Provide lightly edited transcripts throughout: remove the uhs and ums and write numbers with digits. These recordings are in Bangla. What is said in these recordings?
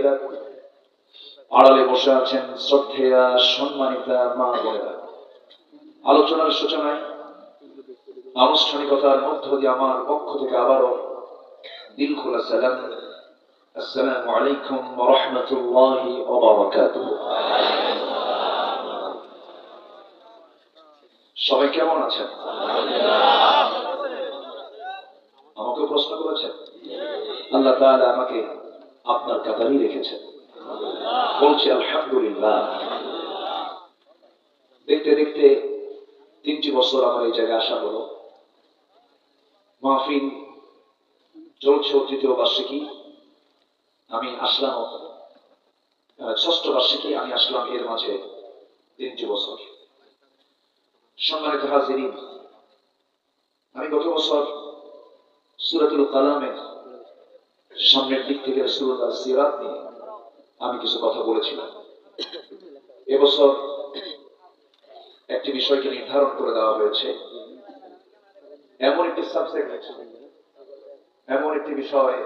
ভাইরা, আড়ালে বসে আছেন শ্রদ্ধেয়া সম্মানিতা মা বোনেরা, আলোচনার সূচনায় আনুষ্ঠানিকতার মধ্য দিয়ে আমার পক্ষ থেকে আবারও দিল খোলা সালাম, আসসালামু আলাইকুম ওয়া রাহমাতুল্লাহি ওয়া বারাকাতুহু। সবাই কেমন আছেন? আমাকে প্রশ্ন করেছেন, আল্লাহ তাআলা আমাকে আপনার কাতারেই রেখেছেন, বলছি আলহামদুলিল্লাহ। দেখতে দেখতে 3টি বছর আমার এই জায়গায় আসা হলো। মাহফিল চলছে 3য় বার্ষিকী, আমি আসলাম 6ষ্ঠ বার্ষিকী, আমি আসলাম এর মাঝে 3টি বছর। সম্মানিত হাজিরিন, আমি গত বছর সূরাতুল কালামের সামনের দিক থেকে রাসূলুল্লাহর সিরাত নিয়ে আমি কিছু কথা বলেছিলাম। এবছর একটি বিষয়কে নির্ধারণ করে দেওয়া হয়েছে, এমন একটি সাবজেক্ট, এমন একটি বিষয়,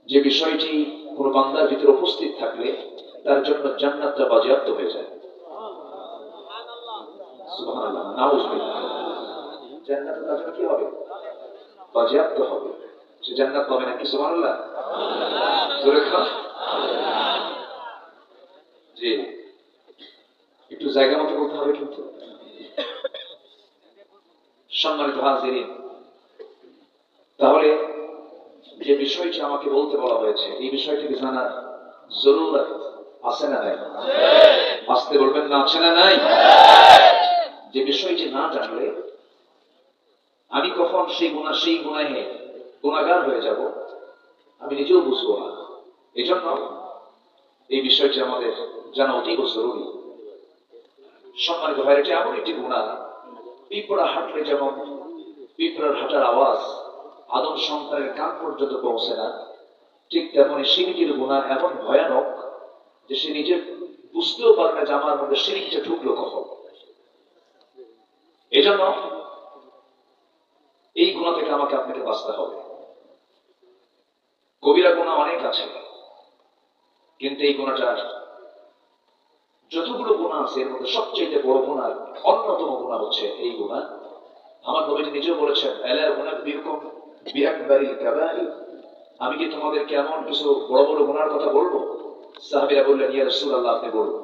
যে বিষয়টি কোন বান্দার ভিতরে উপস্থিত থাকলে তার জন্য জান্নাতটা বাজেয়াপ্ত হয়ে যায়। সুবহানাল্লাহ, নাউযুবিল্লাহ। জান্নাতের কাজ কি হবে? বাজেয়াপ্ত হবে। সে জান্নাত পাবে নাকি? সুবহানাল্লাহ, জোরে খান। জি, একটু জায়গা মতো বলতে হবে কিন্তু। সম্মানিত হাজিরিন, তাহলে যে বিষয়টি আমাকে বলতে বলা হয়েছে, এই বিষয়টিকে জানার জরুরত আছে না নাই? আসতে বলবেন না, আছে না নাই? যে বিষয়টি না জানলে আমি কখন সেই গুনাহে গুনাহগার হয়ে যাব আমি নিজেও বুঝবো না। এই জন্য এই বিষয়টি আমাদের জানা অতীব জরুরি। সম্মানিত ভাই, এটা এমন একটি গুনাহ, পিঁপড়া হাঁটলে যেমন পিঁপড়ার হাঁটার আওয়াজ আদম সন্তানের কান পর্যন্ত পৌঁছে না, ঠিক তেমনি শিরকের গুনাহ এমন ভয়ানক যে সে নিজে বুঝতেও পারে না যে আমার মধ্যে শিরকটা ঢুকলো কখন। এজন্য এই গুনাহ থেকে আমাকে আপনাকে বাঁচতে হবে। কবিরা গুনাহ অনেক আছে, কিন্তু এই গুনাহটার যতগুলো গুনাহ আছে এর মধ্যে সবচেয়ে বড় গুনাহ, অন্যতম গুনাহ হচ্ছে এই গুনাহ। আমার নবীজি নিজেও বলেছেন, আলা উনাব্বিউকুম বিআকবারিল কাবাইর, আমি কি তোমাদেরকে এমন কিছু বড় বড় গুনাহর কথা বলবো? সাহাবীরা বললেন, ইয়া রাসূলুল্লাহ, আপনি বলুন।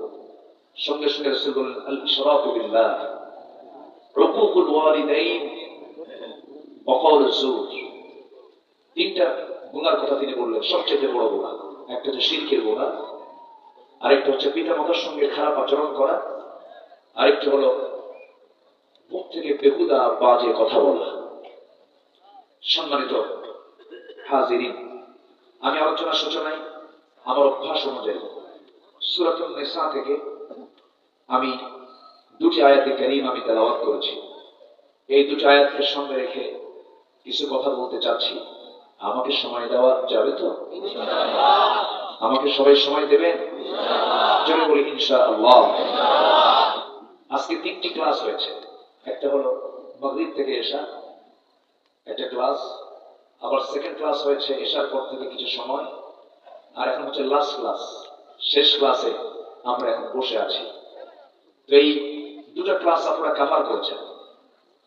সঙ্গে সঙ্গে রাসূল বললেন, আল ইশরাকু বিল্লাহ, উকুকুল ওয়ালিদাইন ওয়া কাউলুজ জুর। 3টা গুনাহর কথা তিনি বললেন, সবচেয়ে বড় গুনাহ। একটা হচ্ছে শিরকের গুনাহ, আরেকটা হচ্ছে পিতামাতার সঙ্গে খারাপ আচরণ করা, আরেকটা হলো মুখ থেকে বেহুদা বাজে কথা বলা। সম্মানিত হাজিরিন, আমি আলোচনার সূচনায় আমার অভ্যাস অনুযায়ী সূরাতুন নিসা থেকে আমি 2টি আয়াতে কারীম আমি তেলাওয়াত করেছি। এই 2টি আয়াতকে সামনে রেখে কিছু কথা বলতে চাচ্ছি। আমাকে সময় দেওয়া যাবে তো? ইনশাআল্লাহ। আমাকে সবাই সময় দেবেন? ইনশাআল্লাহ। জোরে বলি ইনশাআল্লাহ। আজকে 3টি ক্লাস হয়েছে। একটা হলো মাগরিব থেকে এশা, একটা ক্লাস, আবার সেকেন্ড ক্লাস হয়েছে এশার পর থেকে কিছু সময়, আর এখন হচ্ছে লাস্ট ক্লাস, শেষ ক্লাসে আমরা এখন বসে আছি। তো এই 2টা ক্লাস আপনারা কভার করছেন।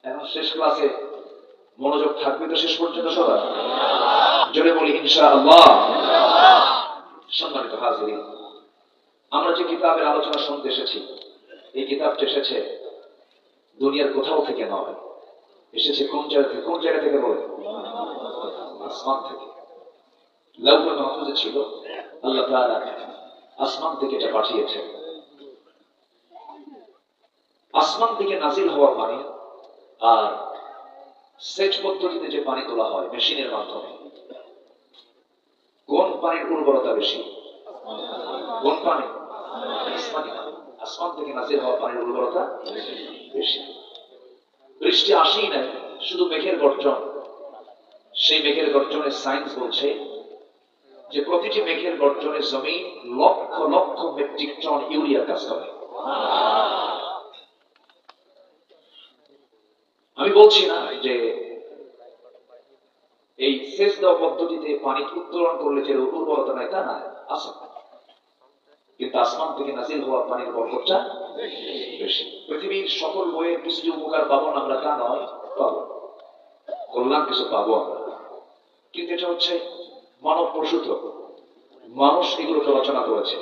এখন শেষ ক্লাসে মনোযোগ থাকবে তো শেষ পর্যন্ত সবার? জোরে বলি ইনশাআল্লাহ। সম্মানিত হাজিরিন, আমরা যে কিতাবের আলোচনা শুনতে এসেছি, এই কিতাবটা এসেছে দুনিয়ার কোথাও থেকে নয়, এসেছে কোন জায়গা থেকে? কোন জায়গা থেকে বলে? আসমান থেকে। লাউহুল মাহফুজে ছিল, আল্লাহ তাআলা আসমান থেকে এটা পাঠিয়েছে। আসমান থেকে নাজিল হওয়া পানি আর সেচ পদ্ধতিতে যে পানি তোলা হয় মেশিনের মাধ্যমে, কোন পানির উর্বরতা বেশি? কোন পানি? আসমানি পানি। আসমান থেকে নাজিল হওয়া পানির উর্বরতা বেশি। বৃষ্টি আসেই নাই, শুধু মেঘের গর্জন। সেই মেঘের গর্জনের সায়েন্স বলছে যে প্রতিটি মেঘের গর্জনে জমিন lakh lakh metric ton urea কাজ করে। আমি বলছি না যে এই সেচ দেওয়া পদ্ধতিতে পানি উত্তোলন করলে যে উর্বরতা নাই তা না, আছে। কিন্তু আসমান থেকে নাজিল হওয়া পানির বরকতটা বেশি। পৃথিবীর সকল বইয়ের কিছু যে উপকার পাবো না আমরা তা নয়, পাবো, কল্যাণ কিছু পাবো আমরা, কিন্তু এটা হচ্ছে মানব প্রসূত, মানুষ এগুলোকে রচনা করেছে।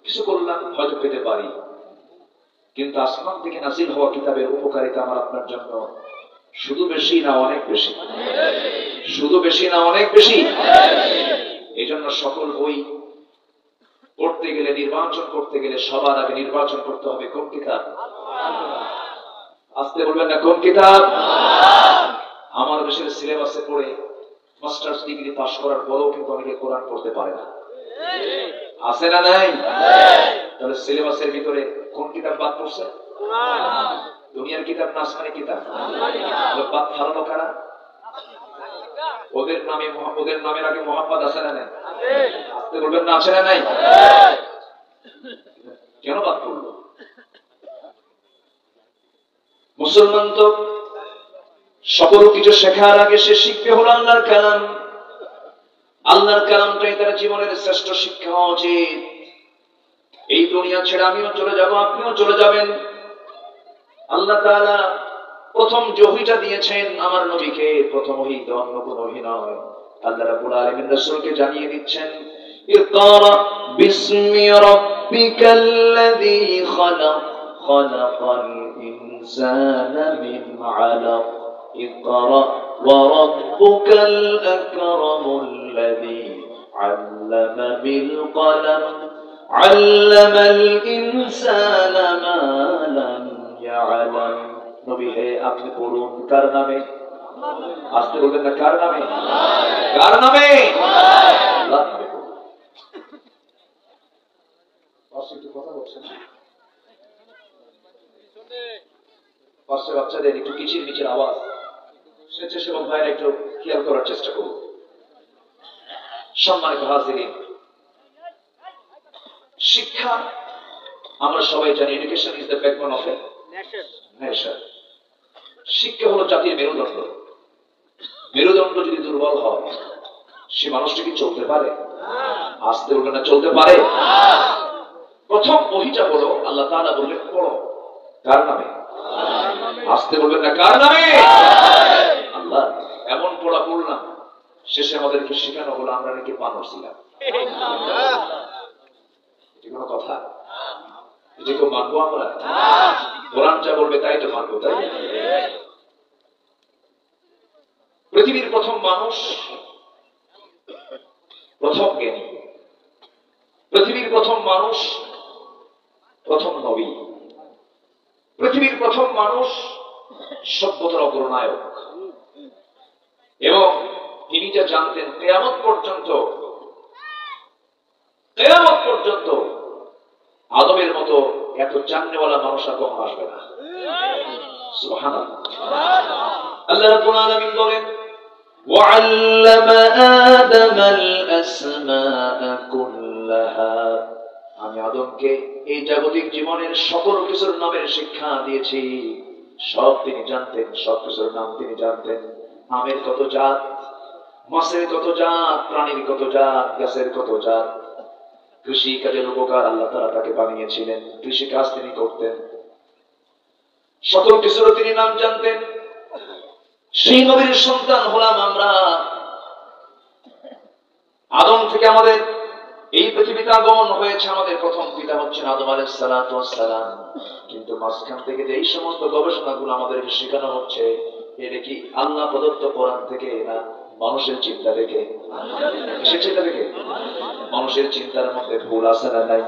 কিছু কল্যাণ হয়তো পেতে পারি, কিন্তু আসমান থেকে নাজিল হওয়া কিতাবের উপকারিতা আমার আপনার জন্য শুধু বেশি না অনেক বেশি? শুধু বেশি না অনেক বেশি? এই জন্য সকল বই পড়তে গেলে, নির্বাচন করতে গেলে সবার আগে নির্বাচন করতে হবে কোন কিতাব? আসতে বলবেন না, কোন কিতাব? আমার দেশের সিলেবাসে পড়ে মাস্টার্স ডিগ্রি পাস করার পরেও কিন্তু অনেকে কোরআন পড়তে পারে না, আছে না নাই? তাহলে সিলেবাসের ভিতরে কোন কিতাব বাদ পড়ছে? দুনিয়ার কিতাব না আসমানি কিতাব? বাদ ফালানো কারা? ওদের নামের আগে মোহাম্মদ আছে না নাই? আসতে বলবেন না, আছে না নাই? কেন বাদ পড়লো? মুসলমান তো সকল কিছু শেখার আগে সে শিখবে হলো আল্লাহর কালাম। আল্লাহর কালামটাই তার জীবনের শ্রেষ্ঠ শিক্ষা হওয়া উচিত। এই দুনিয়া ছেড়ে আমিও চলে যাব, আপনিও চলে যাবেন। আল্লাহ তাআলা প্রথম ওহীটা দিয়েছেন আমার নবীকে, প্রথম ওহী তো অন্য কোন ওহী নয়। আল্লাহ রাব্বুল আলামিন রাসূলকে জানিয়ে দিচ্ছেন, ইকরা বিসমি রাব্বিকাল্লাযী খালাক খালাকাল ইনসানা মিন আলাক ইকরা ওয়া রাব্বুকাল আকরামুল্লাযী আল্লামা বিল কলম আল্লামাল ইনসানা মা লাম ইয়ালাম। নবী হে, আপনি পড়ুন কার নামে? আসতে বলবেন না, কার নামে? কার নামে? আল্লাহর নামে পড়ুন। পাশে একটু কথা বলছেন, পাশে বাচ্চাদের একটু কিচির মিচির আওয়াজ, স্বেচ্ছাসেবক ভাইরা একটু খেয়াল করার চেষ্টা করুন। সম্মানিত হাজিরিন, শিক্ষা আমরা সবাই জানি, education is the backbone of a nation. শিক্ষা হলো জাতির মেরুদণ্ড। মেরুদণ্ড যদি দুর্বল হয়, সে মানুষটা কি চলতে পারে? আসতে বলবে না, চলতে পারে? প্রথম ওহীটা হলো আল্লাহ তাআলা বললেন পড়ো, কার নামে? আসতে বলবেন না, কার নামে? আল্লাহ। এমন পড়া পড়লাম, শেষে আমাদেরকে শেখানো হলো আমরা নাকি মানুষ ছিলাম। এটা কোনো কথা? এটা কেউ মানবো আমরা? কোরআন যা বলবে তাই তো মানবো, তাই? পৃথিবীর প্রথম মানুষ, প্রথম জ্ঞানী, পৃথিবীর প্রথম মানুষ, প্রথম নবী, পৃথিবীর প্রথম মানুষ, সভ্যতার অগ্রনায়ক। এবং তিনি যা জানতেন, কিয়ামত পর্যন্ত আদমের মতো এত জাননেওয়ালা মানুষ আর কখনো আসবে না। সুবহানাল্লাহ। আল্লাহ রাব্বুল আলামিন বলেন, ওয়া'আল্লামা আদামাল আসমাআ কুল্লাহা। আমি আদমকে এই জাগতিক জীবনের সকল কিছুর নামের শিক্ষা দিয়েছি। সব তিনি জানতেন, সব কিছুর নাম তিনি জানতেন। আমের কত জাত, মাছের কত জাত, প্রাণীর কত জাত, গাছের কত জাত। কৃষি কাজের উপকার আল্লাহ তাআলা তাকে বানিয়েছিলেন, কৃষি কাজ তিনি করতেন, সকল কিছুর তিনি নাম জানতেন। সেই নবীর সন্তান হলাম আমরা। আদম থেকে আমাদের এই পৃথিবীতে আগমন হয়েছে। আমাদের প্রথম পিতা হচ্ছেন আদম আলাইহিস সালাতু ওয়াস সালাম। কিন্তু মাঝখান থেকে যে এই সমস্ত গবেষণাগুলো আমাদেরকে শেখানো হচ্ছে, এটা কি আল্লাহ প্রদত্ত কোরআন থেকে না মানুষের চিন্তা থেকে? কিসের চিন্তা থেকে? মানুষের চিন্তার মধ্যে ভুল আছে না নাই?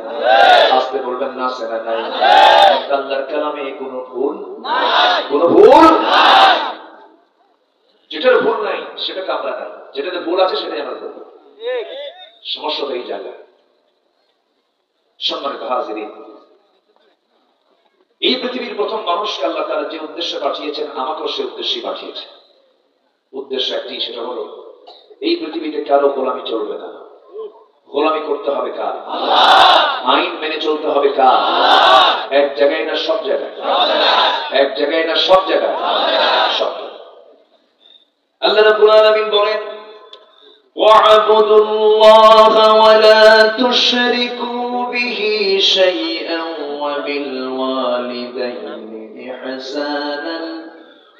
আসতে বলবেন না, আছে না নাই? আল্লাহর কালামে কোনো ভুল নাই, কোনো ভুল নাই। যেটার ভুল নাই সেটাকে আমরা নাই, যেটাতে ভুল আছে সেটাই আমরা করব। সমস্যা তো এই জায়গায়। সম্মানিত হাজিরিন, এই পৃথিবীর প্রথম মানুষকে আল্লাহ তাআলা যে উদ্দেশ্যে পাঠিয়েছেন, আমাকেও সেই উদ্দেশ্যে পাঠিয়েছেন। উদ্দেশ্য একটি, সেটা হলো এই পৃথিবীতে কারো গোলামি চলবে না। গোলামি করতে হবে কার? আল্লাহ। আইন মেনে চলতে হবে কার? আল্লাহ। এক জায়গায় না সব জায়গায়? এক জায়গায় না সব জায়গায়? সব জায়গায়। আল্লাহ রাব্বুল আলামিন বলেন, واعبدوا الله ولا تشركوا به شيئا وبالوالدين إحسانا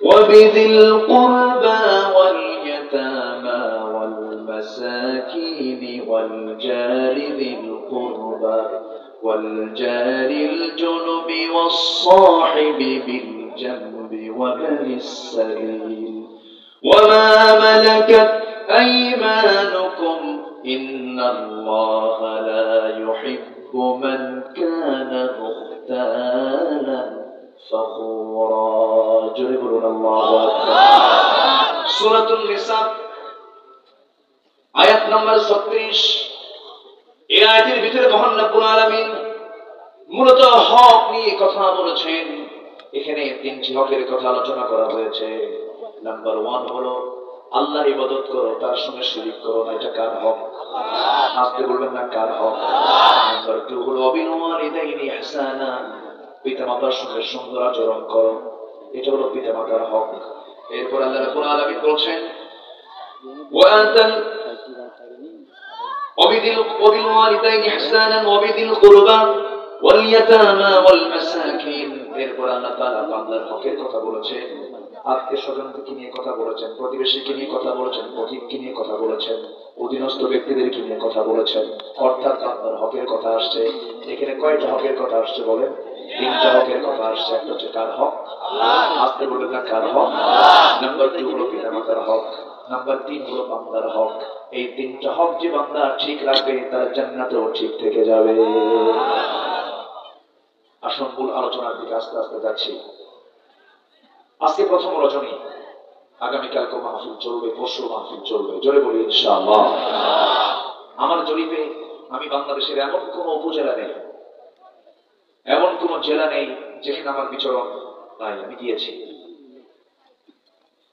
وبذي القربى واليتامى والمساكين والجار ذي القربى والجار الجنب والصاحب بالجنب وابن السبيل وما ملكت أيمانكم إن الله لا يحب من كان مختالا فخورا. جربوا الله أكبر. سورة النساء আয়াত নম্বর 36। এই আয়াতের ভিতরে মহান রব্বুল আলামিন মূলত হক নিয়ে কথা বলেছেন। এখানে তিনটি হকের কথা আলোচনা করা হয়েছে। নাম্বার 1 হলো আল্লাহর ইবাদত করো, তার সঙ্গে শিরক করো না। এটা কার হক? আস্তে বলবেন না, কার হক? নাম্বার 2 হলো ওয়াবিল ওয়ালিদাইনি ইহসানা, পিতামাতার সঙ্গে সুন্দর আচরণ করো। এটা হলো পিতামাতার হক। এরপর আল্লাহ রাব্বুল আলামিন বলেন ওয়াতাল ওয়াবিল ওয়ালিদাইনি ইহসানা ওয়াবিদিল কুরবা ওয়াল ইয়াতামা ওয়াল মাসাকিন। এরপর আল্লাহ তাআলা বান্দার হকের কথা বলেছেন, আত্মীয়-স্বজনকে নিয়ে কথা বলেছেন, প্রতিবেশীকে নিয়ে কথা বলেছেন, পথিককে নিয়ে কথা বলেছেন, অধীনস্থ ব্যক্তিদেরকে নিয়ে কথা বলেছেন। অর্থাৎ বান্দার হকের কথা আসছে। এখানে কয়টা হকের কথা আসছে বলেন? 3টা হকের কথা আসছে। একটা হচ্ছে কার হক? আস্তে বলবেন না, কার হক? নাম্বার 2 হলো পিতামাতার হক। নাম্বার 3 হলো বান্দার হক। এই 3টা হক যে বান্দা ঠিক রাখবে তার জান্নাতেও ঠিক থেকে যাবে। আসুন মূল আলোচনার দিকে আস্তে আস্তে যাচ্ছি। আজকে প্রথম রজনী, আগামীকালকে মাহফিল চলবে, পরশু মাহফিল চলবে। জোরে বলি ইনশাআল্লাহ। আমার জরিপে আমি বাংলাদেশের এমন কোন উপজেলা নেই, এমন কোন জেলা নেই যেখানে আমার বিচরণ নাই। আমি গিয়েছি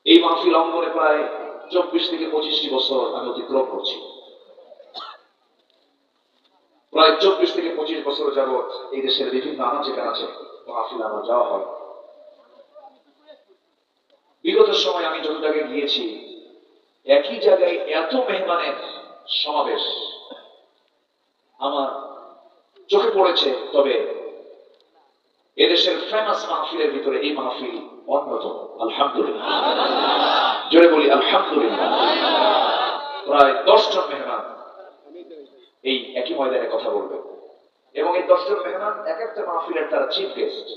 এই মাহফিল অঙ্গনে প্রায় 24 থেকে 25টি বছর আমি অতিক্রম করছি। প্রায় 24 থেকে 25 বছর যাবৎ এই দেশের বিভিন্ন আনাচে কানাচে মাহফিল আমার যাওয়া হয়। বিগত সময় আমি যত জায়গায় গিয়েছি, একই জায়গায় এত মেহমানের সমাবেশ আমার চোখে পড়েছে। তবে এদেশের ফেমাস মাহফিলের ভিতরে এই মাহফিল অন্যতম। আলহামদুলিল্লাহ। জোরে বলি আলহামদুলিল্লাহ। প্রায় 10 জন মেহমান এই একই ময়দানে কথা বলবে, এবং এই 10 জন মেহমান এক একটা মাহফিলের তারা চিফ গেস্ট,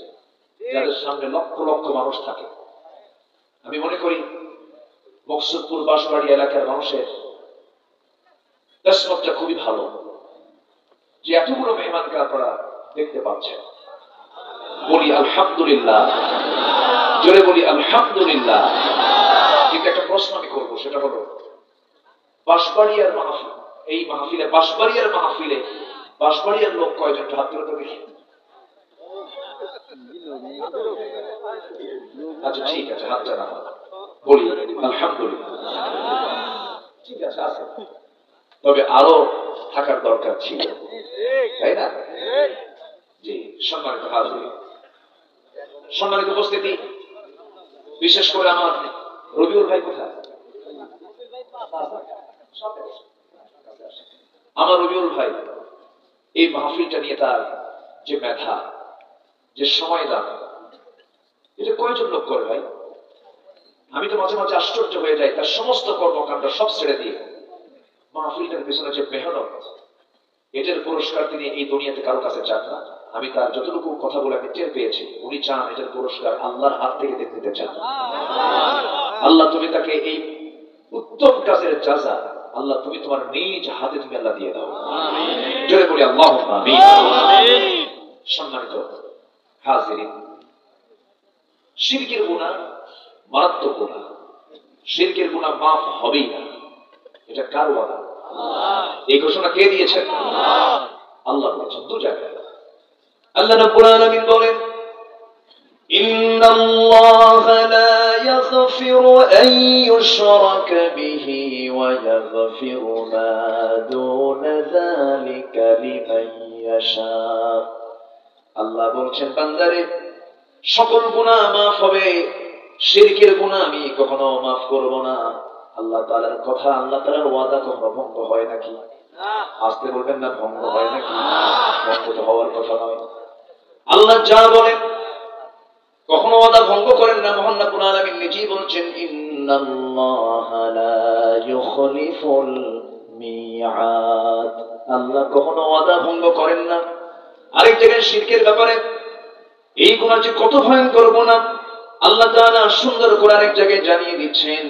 যাদের সামনে লক্ষ লক্ষ মানুষ থাকে। আমি মনে করি মকসুদপুর বাঁশবাড়ি এলাকার মানুষের কিসমতটা খুবই ভালো যে এতগুলো মেহমানকে আপনারা দেখতে পাচ্ছেন। বলি আলহামদুলিল্লাহ। জোরে বলি আলহামদুলিল্লাহ। কিন্তু একটা প্রশ্ন আমি করবো, সেটা হলো বাঁশবাড়িয়ার মাহফিল, এই মাহফিলে বাঁশবাড়িয়ার মাহফিলে বাঁশবাড়িয়ার লোক কয়জন? হাত তুলে তো দেখি। আচ্ছা ঠিক আছে, হাতটা না বলি আলহামদুলিল্লাহ। ঠিক আছে, আছে। তবে আরো থাকার দরকার ছিল, তাই না? জি, সম্মানিত হাজির, সম্মানিত উপস্থিতি, বিশেষ করে আমার রবিউল ভাই কোথায়? আমার রবিউল ভাই এই মাহফিলটা নিয়ে তার যে মেধা, যে সময় দান, এটা কয়জন লোক করে ভাই? আমি তো মাঝে মাঝে আশ্চর্য হয়ে যাই, তার সমস্ত কর্মকাণ্ড সব ছেড়ে দিয়ে মাহফিলটার পিছনে যে মেহনত, এটার পুরস্কার তিনি এই দুনিয়াতে কারো কাছে চান না। আমি তার যতটুকু কথা বলে আমি টের পেয়েছি, উনি চান এটার পুরস্কার আল্লাহর হাত থেকে নিতে চান। আল্লাহ তুমি তাকে এই উত্তম কাজের জাযা আল্লাহ তুমি তোমার নিজ হাতে তুমি আল্লাহ দিয়ে দাও। জোরে বলি আল্লাহুম্মা আমিন। সম্মানিত হাজিরিন, শিরকের গুনাহ মারাত্মক গুনাহ। শিরকের গুনাহ মাফ হবেই না। এটা কার ওয়াদা? এই ঘোষণা কে দিয়েছেন? আল্লাহ বলেছেন দু জায়গায়। আল্লাহ রাব্বুল আলামিন বলেন ইন্নাল্লাহা লা ইয়াগফিরু আন ইউশরাকা বিহি ওয়া ইয়াগফিরু মা দুনা যালিকা লিমান ইয়াশা। আল্লাহ বলেন বান্দারে সকল গুনাহ মাফ হবে, শিরকের গুনাহ আমি কখনো মাফ করব না। আল্লাহ তাআলার কথা, আল্লাহ তাআলার ওয়াদা কখনো ভঙ্গ হয় নাকি? আসতে বলবেন না, ভঙ্গ হয় নাকি? ভঙ্গ তো হওয়ার কথা নয়। আল্লাহ যা বলেন কখনো ওয়াদা ভঙ্গ করেন না। মহান রব্বুল আলামিন নিজেই বলছেন, ইন্নাল্লাহা লা ইউখলিফুল মিআদ। আল্লাহ কখনো ওয়াদা ভঙ্গ করেন না। আরেক জায়গায় শিরকের ব্যাপারে এই গুনাহ যে কত ভয়ঙ্কর গুনাহ আল্লাহ তাআলা সুন্দর করে আরেক জায়গায় জানিয়ে দিচ্ছেন,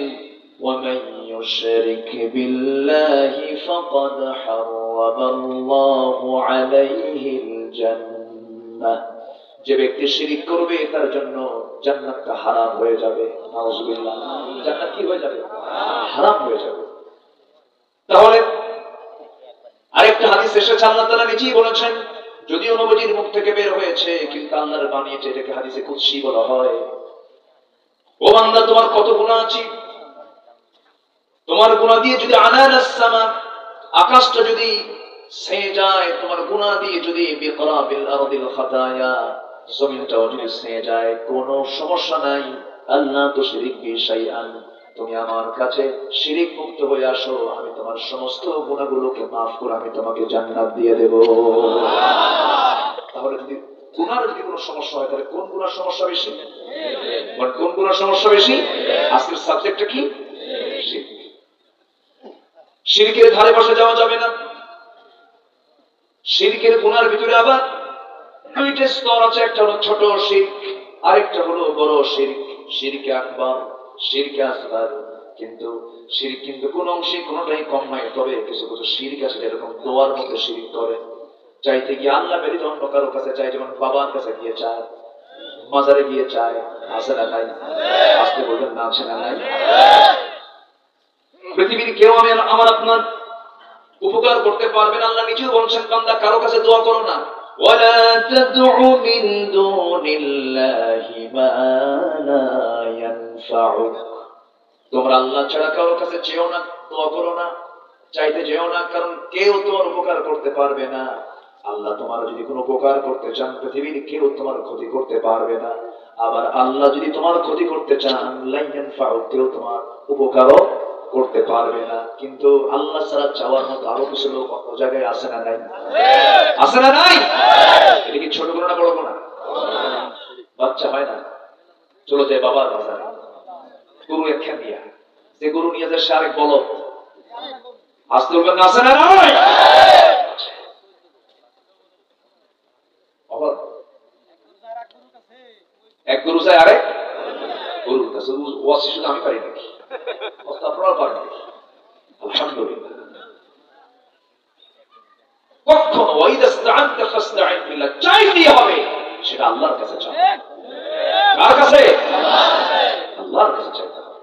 ওয়ামান ইউশরিক বিল্লাহি ফাকাদ হারামাল্লাহু আলাইহিল জান্নাহ। যে ব্যক্তি শিরিক করবে তার জন্য জান্নাতটা হারাম হয়ে যাবে। নাউজুবিল্লাহ। জান্নাত কি হয়ে যাবে? হারাম হয়ে যাবে। তাহলে আরেকটা হাদিস এসেছে, আল্লাহ তাআলা নিজেই বলেছেন, যদিও নবীর মুখ থেকে বের হয়েছে কিন্তু আল্লাহর বাণীতে এটাকে হাদিসে কুদসি বলা হয়। ও বান্দা, তোমার কত গুনাহ আছে, তোমার গুনাহ দিয়ে যদি আনানাস সামা, আকাশটা যদি ছেয়ে যায়, তোমার গুনাহ দিয়ে যদি বিকরাবিল আরদিল খাতায়া, জমিনটাও যদি ছেয়ে যায়, কোনো সমস্যা নাই। আল্লাহ তো শিরিক বি শাইআন, তুমি আমার কাছে শিরিক মুক্ত হয়ে আসো, আমি তোমার সমস্ত গুনাহগুলোকে মাফ করে আমি তোমাকে জান্নাত দিয়ে দেব। তাহলে যদি গুনার যদি কোনো সমস্যা হয়, তাহলে কোন গুনার সমস্যা বেশি? কোন গুনার সমস্যা বেশি? আজকের সাবজেক্টটা কি? শিরক। শিরকের ধারে পাশে যাওয়া যাবে না। শিরকের গুনার ভিতরে আবার দুইটা স্তর আছে, একটা হলো ছোট শিরক, আরেকটা হলো বড় শিরক। শিরকে আকবার, শিরকে আসগার। কিন্তু শিরক কিন্তু কোন অংশে কোনটাই কম নয়। তবে কিছু কিছু শিরক আছে যেরকম দোয়ার মধ্যে শিরক করে, চাইতে গিয়ে আল্লাহ ব্যতীত অন্য কারো কাছে চায়, যেমন বাবার কাছে গিয়ে চায়, মাজারে গিয়ে চায়। আছে না নাই? আসতে বলবেন না, আছে না নাই? পৃথিবীর কেউ আমার আপনার উপকার করতে পারবেন। আল্লাহ নিজেও বলছেন, বান্দা কারো কাছে দোয়া করো না। ওয়ালা তাদউ মিন দুনিল্লাহি মা লা ইয়ানফাউক। তোমরা আল্লাহ ছাড়া কারো কাছে চেও না, দোয়া করো না, চাইতে যেও না, কারণ কেউ তোমার উপকার করতে পারবে না। আল্লাহ তোমার যদি কোনো উপকার করতে চান, পৃথিবীর কেউ তোমার ক্ষতি করতে পারবে না। আবার আল্লাহ যদি তোমার ক্ষতি করতে চান, লা ইয়ানফাউক, কেউ তোমার উপকারও করতে পারবে না। কিন্তু আল্লাহ ছাড়া চাওয়ার মতো আরো কিছু লোক অন্য জায়গায় আছে না নাই? আছে না নাই? এটা কি ছোট গুনাহ না বড় গুনাহ? বাচ্চা হয় না, চলো যায় বাবার বাজারে, গরু একখান নিয়ে, যে গরু নিয়ে যায় সে আরেক বলদ। আসতে বলবেন না, আছে না নাই? এক গরু যায় আরেক গরুর কাছে। ওয়াসি শুধু আমি পারি নাকি? আপনারা পারেন? আলহামদুলিল্লাহ। কখনো ওয়াইদাস্তাআনতা ফাসতাঈন বিল্লাহ, চাইতেই হবে সেটা আল্লাহর কাছে চাও। কার কাছে? আল্লাহর কাছে চাইতে হবে।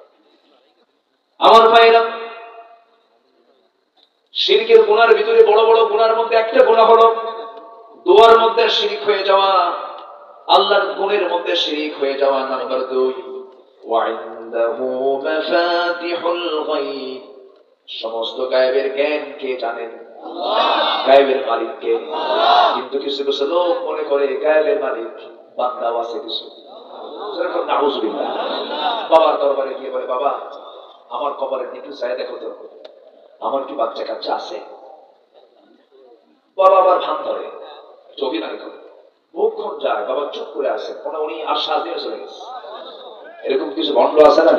আমার ভাইরা, শিরকের গুনার ভিতরে বড় বড় গুনার মধ্যে একটা গুনাহ হলো দোয়ার মধ্যে শিরক হয়ে যাওয়া, আল্লাহর গুণের মধ্যে শিরক হয়ে যাওয়া। নাম্বার 2, ওয়াইনদাহু মাফাতিহুল গায়ব, সমস্ত গায়েবের জ্ঞান কে জানেন? গায়েবের মালিক কে? কিন্তু কিছু কিছু লোক মনে করে গায়েবের মালিক বান্দাও আছে কিছু। নাউজুবিল্লাহ। বাবার দরবারে গিয়ে বলে, বাবা আমার কপালের দিকে চাই দেখো তো, আমার কি বাচ্চা কাচ্চা আছে? বাবা আবার ভান ধরে, চোখে না করে, বহুক্ষণ যায়, বাবা চুপ করে আসে, মনে উনি আর শ্বাস দিয়ে চলে গেছে। এরকম কিছু ভণ্ড আছে না?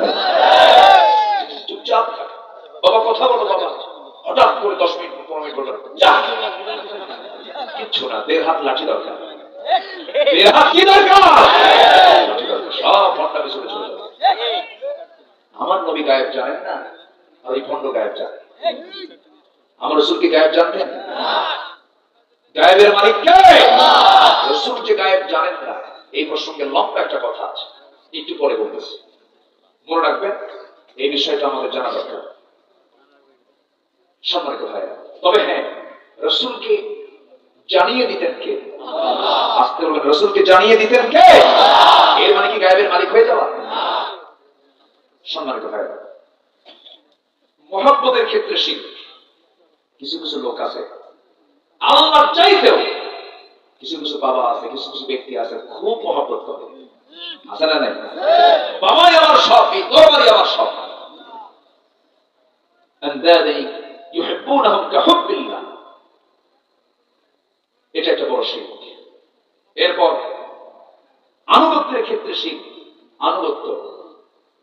চুপচাপ থাকে। বাবা কথা বলো, বাবা হঠাৎ করে 10 মিনিট 15 মিনিট বলল, কিচ্ছু না, 1.5 হাত লাঠি দরকার। 1.5 হাত কি দরকার? লাঠি দরকার। সব ভণ্ডা পিছনে চলে যাবে। আমার নবী গায়েব জানেন না, আর এই ভণ্ড গায়েব জানে। আমার রাসূল কি গায়েব জানতেন? গায়েবের মালিক কে? রাসূল যে গায়েব জানেন না, এই প্রসঙ্গে লম্বা একটা কথা আছে, একটু পরে বলতেছি, মনে রাখবেন। এই বিষয়টা আমাদের জানা দরকার, সম্মানিত ভাইরা। তবে হ্যাঁ, রাসূলকে জানিয়ে দিতেন কে? আসতে বলবেন, রাসূলকে জানিয়ে দিতেন কে? এর মানে কি গায়েবের মালিক হয়ে যাওয়া? সম্মানিত ভাইরা, মহব্বতের ক্ষেত্রে শিরক। কিছু কিছু লোক আছে আল্লাহ চাইতেও, কিছু কিছু বাবা আছে, কিছু কিছু ব্যক্তি আছে খুব মহব্বত করে। আছে না নাই? বাবাই আমার সব, এই দরবারই আমার সব। আন্দাদি ইউহিব্বুনাহুম কাহুব্বিল্লাহ, এটা একটা বড় শিরক। এরপর আনুগত্যের ক্ষেত্রে শিরক। আনুগত্য,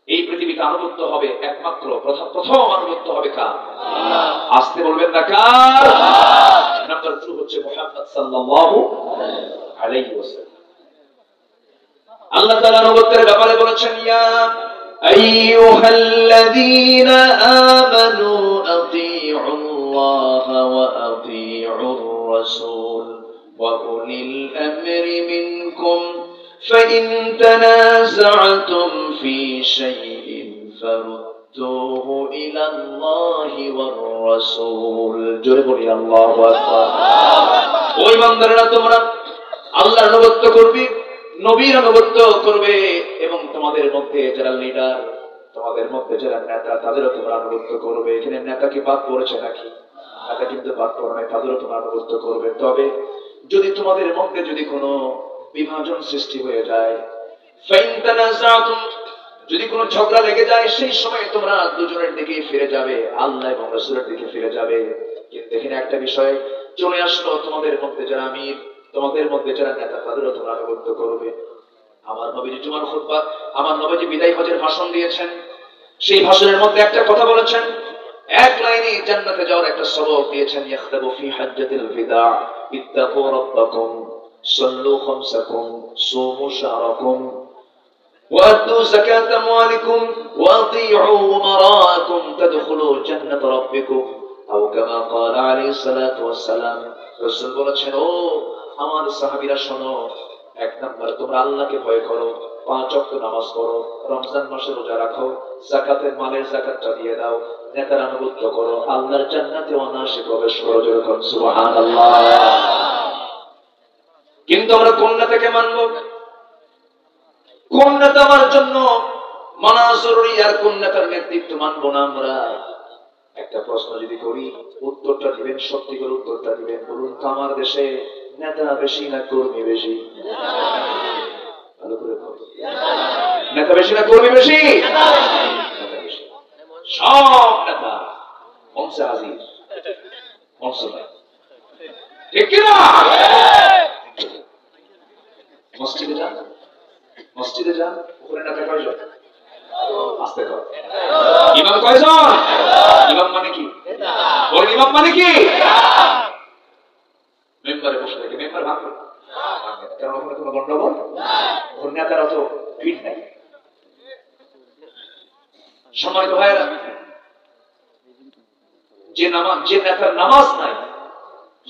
এই পৃথিবীতে আনুগত্য হবে একমাত্র প্রথম আনুগত্য হবে কার? আসতে বলবেন না কার? নাম্বার 2 হচ্ছে মুহাম্মদ সাল্লাল্লাহু আলাইহি ওয়াসাল্লাম। আল্লাহ তাআলা আনুগত্যের ব্যাপারে বলেছেন, ইয়া আইয়ুহাল্লাযীনা আমানু আতিউল্লাহা ওয়া আতিউর রাসূল ওয়া উলিল আমরি মিনকুম فإن تنازعتم في شيء فردوه إلى الله والرسول জোরে বলি আল্লাহু আকবার। ওই ইমানদাররা তোমরা আল্লাহর আনুগত্য করবে, নবীর আনুগত্য করবে, এবং তোমাদের মধ্যে যারা লিডার, তোমাদের মধ্যে যারা নেতা, তাদেরও তোমরা আনুগত্য করবে। এখানে নেতাকে বাদ পড়েছে নাকি? নেতা কিন্তু বাদ পড়ে নাই, তাদেরও তোমরা আনুগত্য করবে। তবে যদি তোমাদের মধ্যে যদি কোনো বিভাজন সৃষ্টি হয়ে যায়, যদি কোনো ঝগড়া লেগে যায়, সেই সময় তোমরা দুজনের দিকে ফিরে যাবে, আল্লাহ এবং রাসূলের দিকে ফিরে যাবে। কিন্তু এখানে একটা বিষয় চলে আসলো, তোমাদের মধ্যে যারা আমির, তোমাদের মধ্যে যারা নেতা, তাদেরও তোমরা আনুগত্য করবে। আমার নবীজি জুমার খুতবা, আমার নবীজি বিদায় হজের ভাষণ দিয়েছেন। সেই ভাষণের মধ্যে একটা কথা বলেছেন, এক লাইনে জান্নাতে যাওয়ার একটা সবক দিয়েছেন, ইয়াখতাবু ফি হাজ্জাতিল বিদা ইত্তাকু রাব্বাকুম صلوا خمسكم صوموا شهركم وأدوا زكاة أموالكم وأطيعوا أمراءكم تدخلوا جنة ربكم أو كما قال عليه الصلاة والسلام। রাসূল বলেছেন, ও আমার সাহাবীরা শোনো, এক নম্বর তোমরা আল্লাহকে ভয় করো, 5 ওয়াক্ত নামাজ পড়ো, রমজান মাসে রোজা রাখো, যাকাতের মালের যাকাতটা দিয়ে দাও, নেতার আনুগত্য করো, আল্লাহর জান্নাতে অনায়াসে প্রবেশ করো। যেরকম সুবহানাল্লাহ। কিন্তু আমরা কোন নেতাকে মানব, কোন নেতা আমার জন্য মানা জরুরি, আর কোন নেতার নেতৃত্ব মানবো না আমরা? একটা প্রশ্ন যদি করি, উত্তরটা দিবেন, সত্যি করে উত্তরটা দিবেন। বলুন তো, আমার দেশে নেতা বেশি না কর্মী বেশি? ভালো করে বলুন, নেতা বেশি না কর্মী বেশি? নেতা বেশি। সব নেতা মঞ্চে হাজির, মঞ্চ নাই, ঠিক কিনা? মসজিদে যান, মসজিদে যান, ওখানে নেতা কয়জন? আস্তে কর। ইমাম কয়জন? ইমাম মানে কি? বলেন, ইমাম মানে কি? মেম্বারে বসে থাকে, মেম্বার ভাঙবে, কারণ ওখানে কোনো গন্ডগোল, ওখানে নেতারা তো ভিড় নাই। সম্মানিত ভাইয়েরা, যে নেতার নামাজ নাই,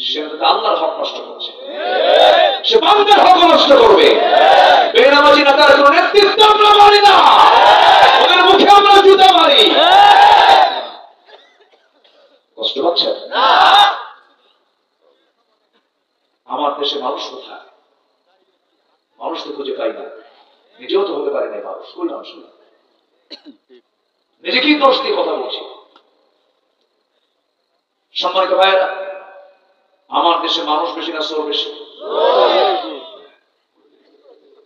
সে আল্লাহর হক নষ্ট করছে, সে বান্দার হক নষ্ট করবে। বেনামাজি নেতার কোন নেতৃত্ব আমরা মানি না, ওদের মুখে আমরা জুতা মারি। কষ্ট হচ্ছে না? আমার দেশে মানুষ কোথায়? মানুষ তো খুঁজে পাই না, নিজেও তো হতে পারে না মানুষ। কোন মানুষ? নিজেকেই দোষ দিয়ে কথা বলছি। সম্মানিত ভাইয়েরা, আমার দেশে মানুষ বেশি না চোর বেশি?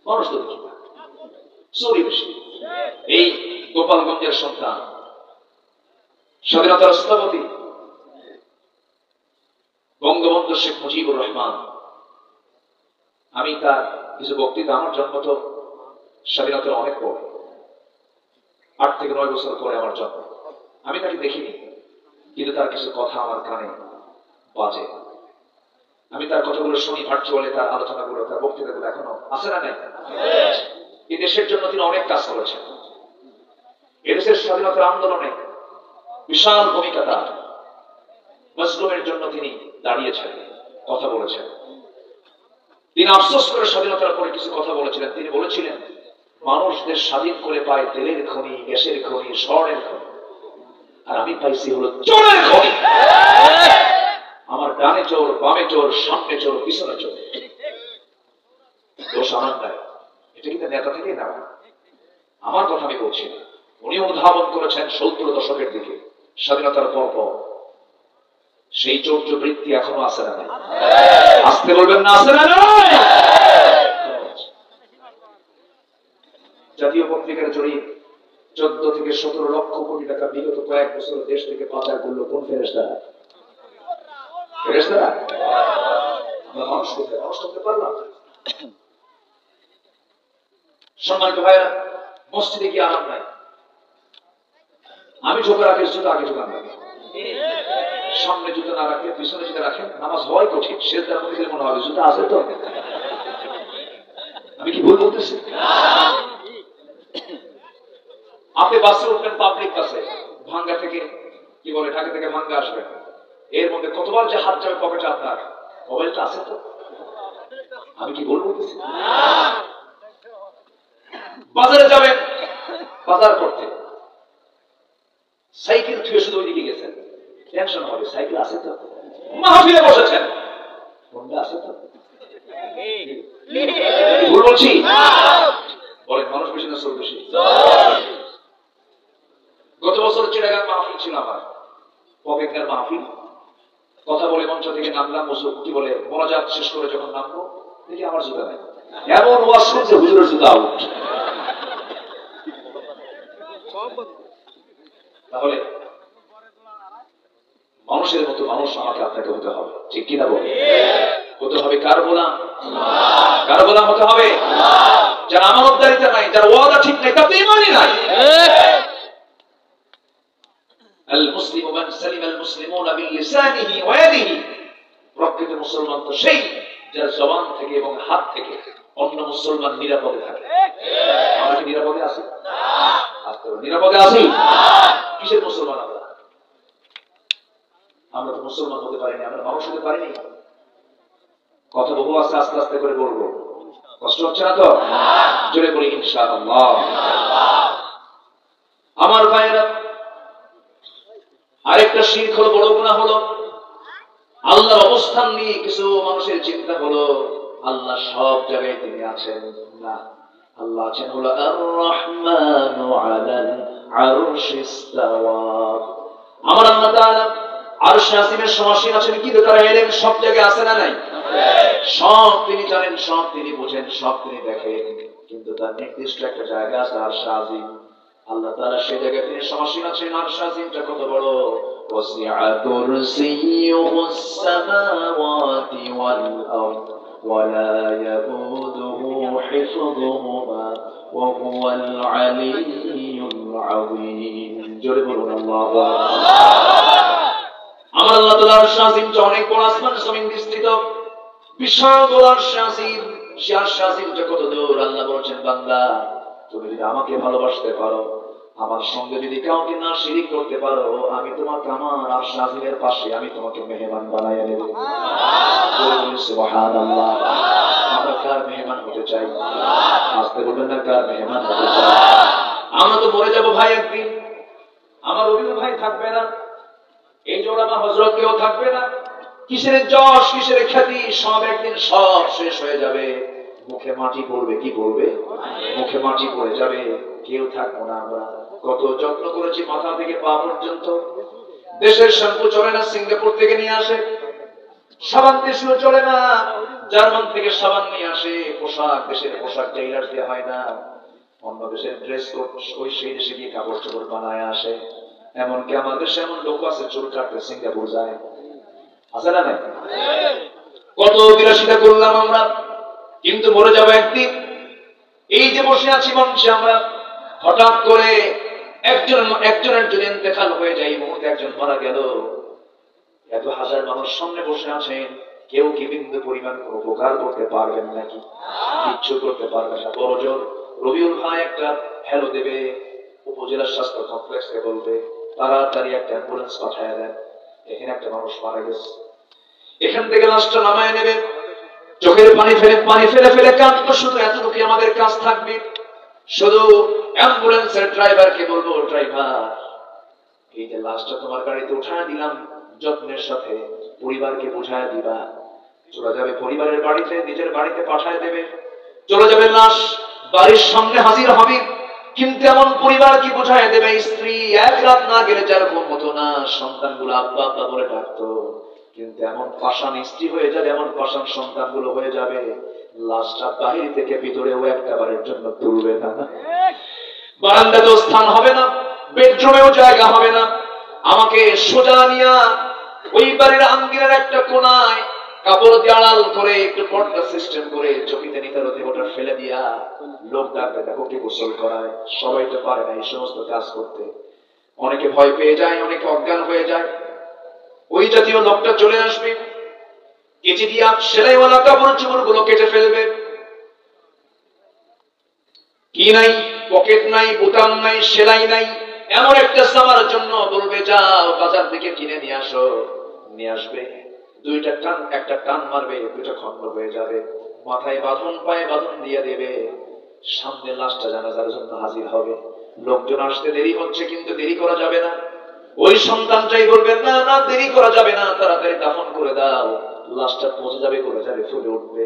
মানুষ তো দেখি না, চোরই বেশি। এই গোপালগঞ্জের সন্তান, স্বাধীনতার স্থপতি বঙ্গবন্ধু শেখ মুজিবুর রহমান, আমি তার কিছু বক্তৃতা, আমার জন্ম তো স্বাধীনতার অনেক পরে, 8 থেকে 9 বছর পরে আমার জন্ম। আমি তাকে দেখিনি, কিন্তু তার কিছু কথা আমার কানে বাজে। আমি তার কথাগুলো শুনি, ভার্চুয়ালি তার আলোচনাগুলো, তার বক্তৃতাগুলো এখনো আছে না নাই? এই দেশের জন্য তিনি অনেক কাজ করেছেন। এদেশের স্বাধীনতার আন্দোলনে বিশাল ভূমিকা তার। মজলুমের জন্য তিনি দাঁড়িয়েছেন, কথা বলেছেন। তিনি আফসোস করে স্বাধীনতার পরে কিছু কথা বলেছিলেন। তিনি বলেছিলেন, মানুষ দেশ স্বাধীন করে পায় তেলের খনি, গ্যাসের খনি, স্বর্ণের খনি, আর আমি পাইছি হলো চোরের খনি। আমার ডানে চোর, বামে চোর, সামনে চোর, পিছনে চোর। দোষ আমার নাই, এটা কিন্তু নেতা থেকে না, আমার কথা আমি বলছি না। উনি অনুধাবন করেছেন 70 দশকের দিকে, স্বাধীনতার পর। সেই চৌর্য বৃত্তি এখনো আছে না? আসতে বলবেন না, আছে না? জাতীয় পত্রিকার জড়িয়ে 14 থেকে 17 লক্ষ কোটি টাকা বিগত কয়েক বছর দেশ থেকে পাচার করলো কোন ফেরেশতারা? ফেরেশতারা। আমরা মানুষ কোথায়? মানুষ করতে পারলাম। সম্মানিত ভাইরা, মসজিদে কি আরাম নাই? আমি ঢোকার আগে জুতা আগে ঢোকান লাগে, সামনে জুতা না রাখলে পিছনে জুতা রাখেন, নামাজ হয় কঠিন। সেজদার মধ্যে মনে হবে জুতা আছে তো। আমি কি ভুল বলতেছি? আপনি বাসে উঠবেন, পাবলিক বাসে, ভাঙ্গা থেকে কি বলে ঢাকা থেকে ভাঙ্গা আসবেন, এর মধ্যে কতবার যে হাত যাবে পকেটে, আপনার মোবাইলটা আছে তো। আমি কি ভুল বলতেছি? বাজারে যাবেন, বাজার করতে সাইকেল থুয়ে শুধু ওইদিকে গেছেন, টেনশন হবে সাইকেল আছে তো। মাহফিলে বসেছেন, ফোনটা আছে তো। ভুল বলছি? বলেন মানুষ বেশি না চোর বেশি? গত বছর চিড়াগাং মাহফিল ছিল আমার, পকেটকার মাহফিল। কথা বলে মঞ্চ থেকে নামলাম, কি বলে মোনাজাত শেষ করে যখন নামবো দেখি আমার জুতা নাই। এমন ওয়াজ শুনছে হুজুরের জুতা আউট। তাহলে মানুষের মতো মানুষ আমাকে আপনাকে হতে হবে, ঠিক কিনা বলে? হতে হবে কার গোলাম? কার গোলাম হতে হবে? যারা আমানতদারিতা নাই, যার ওয়াদা ঠিক নাই, তাতে ঈমানই নাই। আল মুসলিমু মান সালিমা আল মুসলিমুনা বিল লিসানিহি ওয়া ইয়াদিহি। প্রকৃত মুসলমান তো সেই যার জবান থেকে এবং হাত থেকে অন্য মুসলমান নিরাপদে থাকে। আমরা কি নিরাপদে আছি? নিরাপদে আছি? কিসের মুসলমান আমরা? আমরা তো মুসলমান হতে পারিনি, আমরা মানুষ হতে পারিনি। কথা বহু আস্তে আস্তে আস্তে করে বলবো, কষ্ট হচ্ছে না তো? জোরে বলি ইনশাআল্লাহ। আমার ভাইয়েরা, আরেকটা শিরক হলো, বড় গুনাহ হলো আল্লাহর অবস্থান নিয়ে কিছু মানুষের চিন্তা হলো আল্লাহ সব জায়গায় তিনি আছেন। না, আল্লাহ আছেন হলো আর-রহমানু আলাল আরশিস তাওয়া। আমার আল্লাহ তাআলা আরশে আসিমের সমাসীন আছেন, কিন্তু তার ইলম সব জায়গায় আছে না নাই? সব তিনি জানেন, সব তিনি বোঝেন, সব তিনি দেখেন, কিন্তু তার নির্দিষ্ট একটা জায়গা আছে আরশে আজিম। আল্লাহ তাআলা সেই জায়গায় তিনি সমাসীন আছেন। আরশে আজিমটা কত বড়! ওয়াসিআ কুরসিয়ুহুস সামাওয়াতি ওয়াল আরদ ওয়া লা ইয়াউদুহু হিফযুহুমা ওয়া হুয়াল আলিয়্যুল আযীম। জোরে বলুন আল্লাহু আকবার। আমার আল্লাহ তাআলার আরশ আজিমটা অনেক বড়, আসমান জমিন বিস্তৃত, বিশাল বড় আরশ আজিম। সেই আরশ আজিমটা কত দূর! আল্লাহ বলেছেন, বান্দা তুমি যদি আমাকে ভালোবাসতে পারো, আমার সঙ্গে যদি কাউকে না শিরিক করতে পারো, আমি তোমাকে আমার আরশ আজিমের পাশে আমি তোমাকে মেহমান বানাইয়া দেব। সুবহানাল্লাহ। আমরা কার মেহমান হতে চাই? আস্তে বলবেন না, কার মেহমান হতে চাই? আমরা তো মরে যাব ভাই একদিন। আমার রবিউল ভাই থাকবে না, এই জোড়ামা হযরত কেউ থাকবে না। কিসের যশ, কিসের খ্যাতি, সব একদিন সব শেষ হয়ে যাবে। মুখে মাটি পড়বে। কি পড়বে? মুখে মাটি পড়ে যাবে, কেউ থাকবো না আমরা। কত যত্ন করেছি মাথা থেকে পা পর্যন্ত। দেশের শ্যাম্পু চলে না, সিঙ্গাপুর থেকে নিয়ে আসে। সাবান দেশীয় চলে না, জার্মান থেকে সাবান নিয়ে আসে। পোশাক দেশের পোশাক টেইলার দিয়ে হয় না, অন্য দেশের ড্রেস কোড ওই সেই দেশে গিয়ে কাপড় চোপড় বানায় আসে। এমনকি আমাদের দেশে এমন লোক আছে চুল কাটতে সিঙ্গাপুর যায়, আছে না? কত বিলাসিতা করলাম আমরা, কিন্তু মরে যাবো একদিন। এই যে বসে আছি মঞ্চে, আমরা হঠাৎ করে একজনের যদি ইন্তেকাল হয়ে যায়, এই মুহূর্তে একজন মারা গেল, এত হাজার মানুষ সামনে বসে আছেন, কেউ কি বিন্দু পরিমাণ উপকার করতে পারবেন নাকি? কিচ্ছু করতে পারবেন না। বড়জোর রবিউল ভাই একটা হ্যালো দেবে, উপজেলা স্বাস্থ্য কমপ্লেক্সকে বলবে তাড়াতাড়ি একটা অ্যাম্বুলেন্স পাঠায় দেন, এখানে একটা মানুষ মারা গেছে। এখান থেকে লাশটা নামায় নেবে, চোখের পানি ফেলে ফেলে কাঁদতো। শুধু এতটুকু আমাদের কাজ থাকবে, শুধু অ্যাম্বুলেন্সের ড্রাইভারকে বলবো, ড্রাইভার এই যে লাশটা তোমার গাড়িতে উঠায় দিলাম, যত্নের সাথে পরিবারকে বুঝায় দিবা। চলে যাবে পরিবারের বাড়িতে, নিজের বাড়িতে পাঠায় দেবে, চলে যাবে লাশ, বাড়ির সামনে হাজির হবে। কিন্তু এমন পরিবার কি বুঝায় দেবে? স্ত্রী এক রাত না গেলে যার ঘুম হতো না, সন্তানগুলো আব্বা আব্বা বলে ডাকতো, কিন্তু এমন পাষাণ স্ত্রী হয়ে যাবে, এমন পাষাণ সন্তানগুলো হয়ে যাবে, লাশটা বাহির থেকে ভিতরেও একটা বারের জন্য তুলবে না। বারান্দাতেও স্থান হবে না, বেডরুমেও জায়গা হবে না। আমাকে সোজা নিয়া ওই বাড়ির আঙ্গিনার একটা কোনায় কাপড় দিয়ে আড়াল করে একটু পর্দা সিস্টেম করে চকিতে নিতে দেহটা ফেলে দিয়া লোক ডাকবে, দেখো কে গোসল করায়। সবাই তো পারে না এই সমস্ত কাজ করতে, অনেকে ভয় পেয়ে যায়, অনেকে অজ্ঞান হয়ে যায়। ওই জাতীয় লোকটা চলে আসবে, কেচি দিয়া সেলাইওয়ালা কাপড় চোপড় গুলো কেটে ফেলবে। কি নাই, পকেট নাই, বোতাম নাই, সেলাই নাই, এমন একটা জামার জন্য বলবে যাও বাজার থেকে কিনে নিয়ে আসো। নিয়ে আসবে, দুইটা টান, একটা টান মারবে, দুইটা খন্ড হয়ে যাবে। মাথায় বাঁধন, পায়ে বাঁধন দিয়ে দেবে। সামনে লাশটা জানাজার জন্য হাজির হবে। লোকজন আসতে দেরি হচ্ছে, কিন্তু দেরি করা যাবে না। ওই সন্তানটাই বলবে না না, দেরি করা যাবে না, তাড়াতাড়ি দাফন করে দাও। লাশটা পচে যাবে, করে যাবে, ফুলে উঠবে।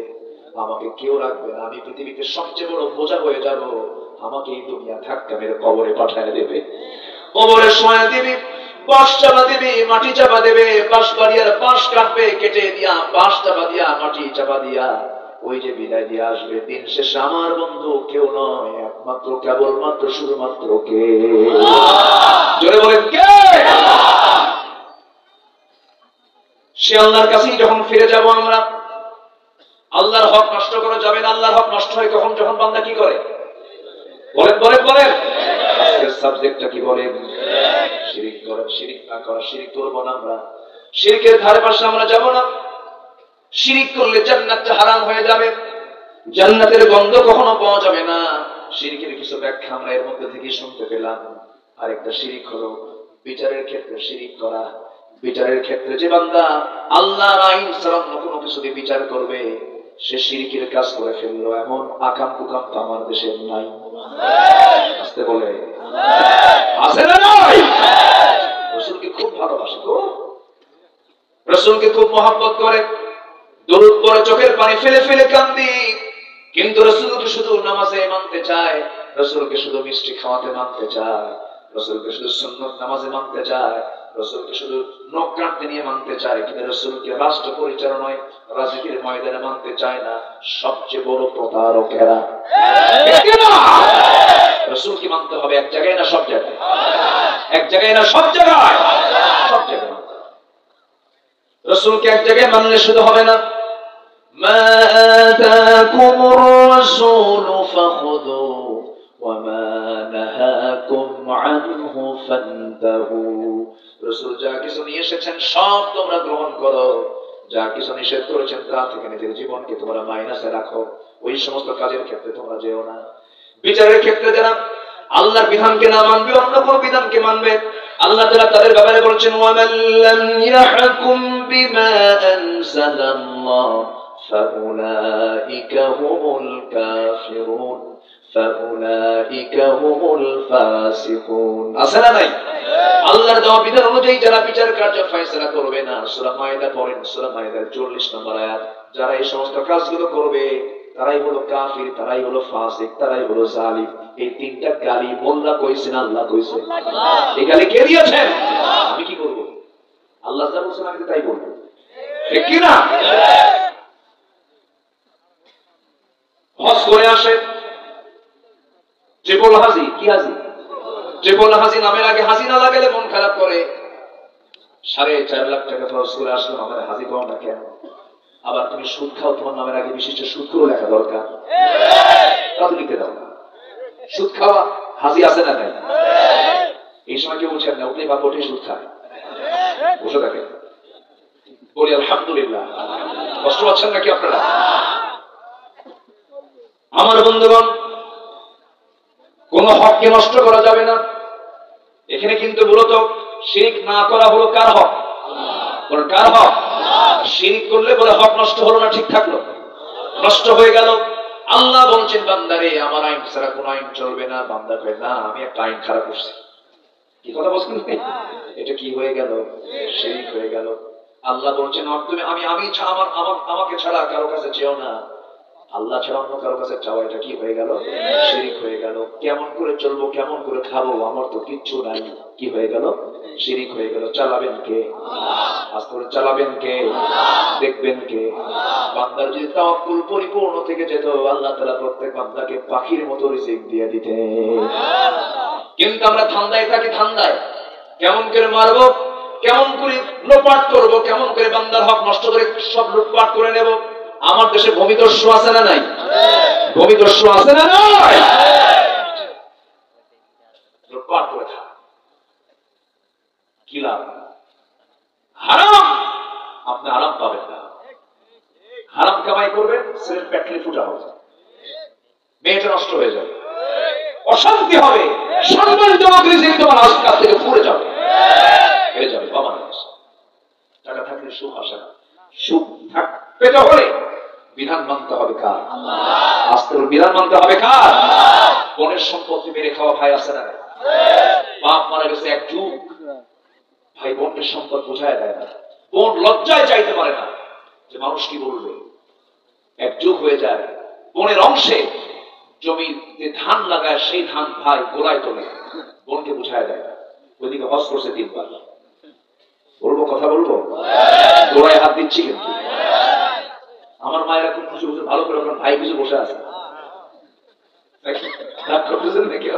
আমাকে কেউ রাখবে না, আমি পৃথিবীতে সবচেয়ে বড় বোঝা হয়ে যাব। আমাকে এই দুনিয়া ধাক্কা মেরে কবরে পাঠায় দেবে, কবরে শোয়া দিবি, বাঁশ চাপা দিবি, মাটি চাপা দেবে, বাঁশ বাড়িয়ার বাঁশ কাটবে, কেটে দিয়া বাঁশ চাপা দিয়া মাটি চাপা দিয়া ওই যে বিদায় দিয়ে আসবে। দিন শেষে আমার বন্ধু কেউ নয়, একমাত্র কেবলমাত্র শুধুমাত্র কে? জোরে বলেন কে? সে আল্লাহর কাছেই যখন ফিরে যাব আমরা। আল্লাহর হক নষ্ট করা যাবে না। আল্লাহর হক নষ্ট হয় কখন? যখন বান্দা কি করে? বলেন বলেন বলেন। আজকের সাবজেক্টটা কি বলেন? শিরিক করা। শিরিক না করা, শিরিক করব না আমরা। শিরিকের ধারে পাশে আমরা যাব না। শিরিক করলে জান্নাতটা হারাম হয়ে যাবে, জান্নাতের গন্ধ কখনো পাওয়া যাবে না। শিরিকের কিছু ব্যাখ্যা আমরা এর মধ্যে থেকে শুনতে পেলাম। আরেকটা শিরিক হলো বিচারের ক্ষেত্রে শিরিক করা। বিচারের ক্ষেত্রে যে বান্দা আল্লাহর আইন ছাড়া অন্য কোনো কিছু দিয়ে বিচার করবে, সে শিরিকের কাজ করে ফেললো। এমন আকাম কুকাম তো আমার দেশে নাই। আসতে বলে আছে না নাই? রাসূলকে খুব ভালোবাসে তো, রাসূলকে খুব মহব্বত করে, দরুদ পড়ে চোখের পানি ফেলে ফেলে কান্দি। কিন্তু রাসূলকে শুধু নামাজে মানতে চায়, রাসূলকে শুধু মিষ্টি খাওয়াতে মানতে চায়, রাসূলকে শুধু সুন্নাত নামাজে মানতে চায়, রাসূলকে শুধু নখ কাটতে নিয়ে মানতে চায়, কিন্তু রাসূলকে রাষ্ট্র পরিচালনায় রাজনীতির ময়দানে মানতে চায় না। সবচেয়ে বড় প্রতারকেরা রাসূলকে মানতে হবে এক জায়গায় না সব জায়গায়? এক জায়গায় না সব জায়গায়? সব জায়গায় মানতে হবে। রাসূলকে এক জায়গায় মানলে শুধু হবে না। মা আতাকুমুর রাসূলু ফাখুযু ওয়া মা নাহাকুম আনহু ফান্তাহু। রাসূল যা কিছু নিয়ে এসেছেন সব তোমরা গ্রহণ করো, যা কিছু নিষেধ করেছেন তা থেকে নিজের জীবনকে তোমরা মাইনাসে রাখো। ওই সমস্ত কাজের ক্ষেত্রে তোমরা যেও না। বিচারের ক্ষেত্রে যারা আল্লাহর বিধানকে না মানবে, অন্য কোন বিধানকে মানবে, আল্লাহ তাআলা তাদের ব্যাপারে বলেছেন ওয়া মান লাম ইয়াহকুম বিমা আনজালাল্লাহ ফাউলাইকা হুমুল কাফিরুন ফাউলাইকা হুমুল ফাসিকুন। আছে না নাই? আল্লাহর দেওয়া বিধান অনুযায়ী যারা বিচার কার্য ফয়সালা করবে না, সূরা মাইদা পড়েন, সূরা মাইদার 40 নম্বর আয়াত, যারা এই সমস্ত কাজগুলো করবে তারাই হলো কাফির, তারাই হলো ফাসিক, তারাই হলো জালিম। এই তিনটা গালি মোল্লা কইছেন, আল্লাহ কইছেন। এই গালি কে দিয়েছেন? আমি কি করব? আল্লাহ যা বলেছেন আমি তাই বলবো, ঠিক কি না? হজ করে আসে যে বল হাজি, কি হাজি? যে বল হাজি নামের আগে হাজি না লাগালে মন খারাপ করে। 4.5 লাখ টাকা খরচ করে আসলাম, আমার হাজি পাও না কেন? আবার তুমি সুদ খাও, তোমার নামের আগে বিশিষ্ট সুদ করে লেখা দরকার, তা তো লিখতে দাও না। সুদ খাওয়া হাজি আছে না নাই? এই সময় কেউ বলছেন না, উঠলে বাবা ওঠে সুদ খায়, বসে থাকে। বলি আলহামদুলিল্লাহ। কষ্ট পাচ্ছেন নাকি আপনারা? আমার বন্ধুগণ, কোন হককে নষ্ট করা যাবে না। এখানে কিন্তু মূলত শিরক না করা হলো কার হক? কার হক? শিরক করলে বলে হক নষ্ট হলো না, ঠিক থাকলো? নষ্ট হয়ে গেল। আল্লাহ বলছেন বান্দারে আমার আইন ছাড়া কোন আইন চলবে না। বান্দা কয় না, আমি একটা আইন খারাপ করছি। কি কথা বলছেন? এটা কি হয়ে গেল? শিরক হয়ে গেল। আল্লাহ বলছেন তুমি আমি আমাকে ছাড়া কারো কাছে যেও না। আল্লাহ ছাড়া অন্য কারো কাছে চাওয়া এটা কি হয়ে গেল? শিরিক হয়ে গেল। কেমন করে চলবো, কেমন করে খাবো, আমার তো কিচ্ছু নাই, কি হয়ে গেল? শিরিক হয়ে গেল। চালাবেন কে? আজ করে চালাবেন কে? দেখবেন কে? বান্দার যদি তাওয়াক্কুল পরিপূর্ণ থেকে যেত, আল্লাহ তাআলা প্রত্যেক বান্দাকে পাখির মতো রিজিক দিয়ে দিতেন। কিন্তু আমরা ধান্দায় থাকি, ধান্দায় কেমন করে মারবো, কেমন করে লোপাট করবো, কেমন করে বান্দার হক নষ্ট করে সব লুটপাট করে নেব। আমার দেশে ভূমিদস্যু আছে না নাই? ভূমিদস্যু আছে না নাই? লুটপাট করে থাক, কি লাভ? হারাম, আপনি আরাম পাবেন না। হারাম কামাই করবেন, ছেলের পেটলি ফুটা হবে, মেয়েটা নষ্ট হয়ে যাবে, অশান্তি হবে, সম্মানজনক রিজিক তোমার আজকাল থেকে পুড়ে যাবে, হয়ে যাবে। বাবা টাকা থাকলে সুখ আসে না। সুখ পেতে হলে বিধান মানতে হবে কার? আস্তে বিধান মানতে হবে কার? বোনের সম্পত্তি মেরে খাওয়া ভাই আছে না? বাপ মারা গেছে এক যুগ, ভাই বোনকে সম্পদ বোঝায় দেয় না, বোন লজ্জায় চাইতে পারে না যে মানুষ কি বলবে। এক যুগ হয়ে যায়, বোনের অংশে জমিতে ধান লাগায়, সেই ধান ভাই গোলায় তোলে, বোনকে বুঝায় দেয় না। ওইদিকে হজ করছে 3 বার। বলবো, কথা বলবো, গোলায় হাত দিচ্ছি কিন্তু। আমার মায়েরা খুব খুশি বসে, ভালো করে ভাই কিছু বসে আছে, রাগ করতেছেন নাকি?